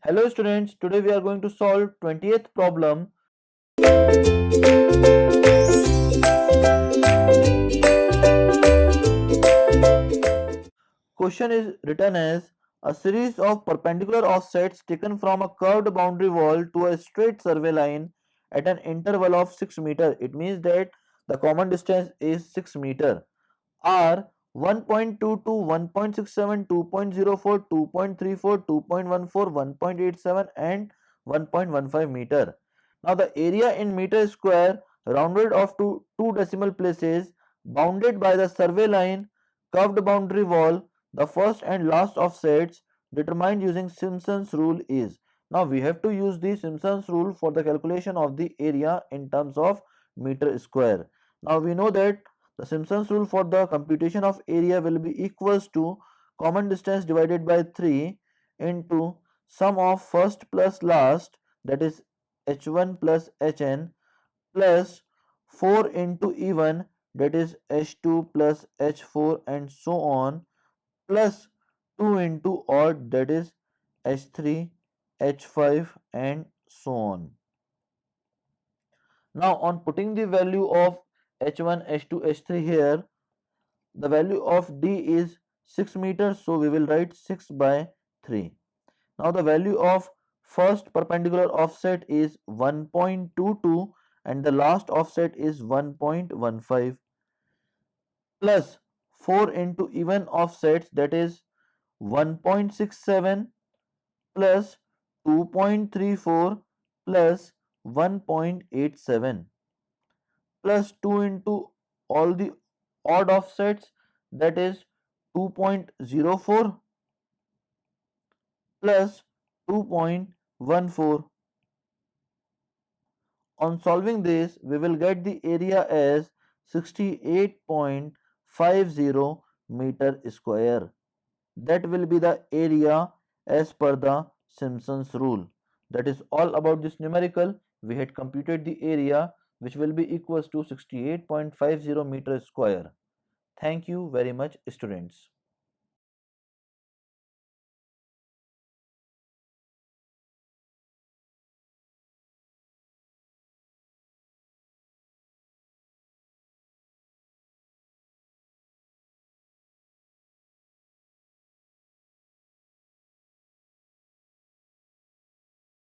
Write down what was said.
Hello students, today we are going to solve 20th problem. Question is written as a series of perpendicular offsets taken from a curved boundary wall to a straight survey line at an interval of 6 meter. It means that the common distance is 6 meter. Are 1.22, 1.67, 2.04, 2.34, 2.14, 1.87 and 1.15 meter. Now the area in meter square rounded off to two decimal places bounded by the survey line, curved boundary wall, the first and last offsets determined using Simpson's rule is. Now we have to use the Simpson's rule for the calculation of the area in terms of meter square. Now we know that the Simpson's rule for the computation of area will be equals to common distance divided by 3 into sum of first plus last, that is h1 plus hn, plus 4 into even, that is h2 plus h4 and so on, plus 2 into odd, that is h3, h5 and so on. Now on putting the value of h1, h2, h3 here, the value of d is 6 meters, so we will write 6 by 3. Now the value of first perpendicular offset is 1.22 and the last offset is 1.15, plus 4 into even offsets, that is 1.67 plus 2.34 plus 1.87, plus 2 into all the odd offsets, that is 2.04 plus 2.14. On solving this, we will get the area as 68.50 meter square. That will be the area as per the Simpson's rule. That is all about this numerical. We had computed the area, which will be equals to 68.50 meter square. Thank you very much, students.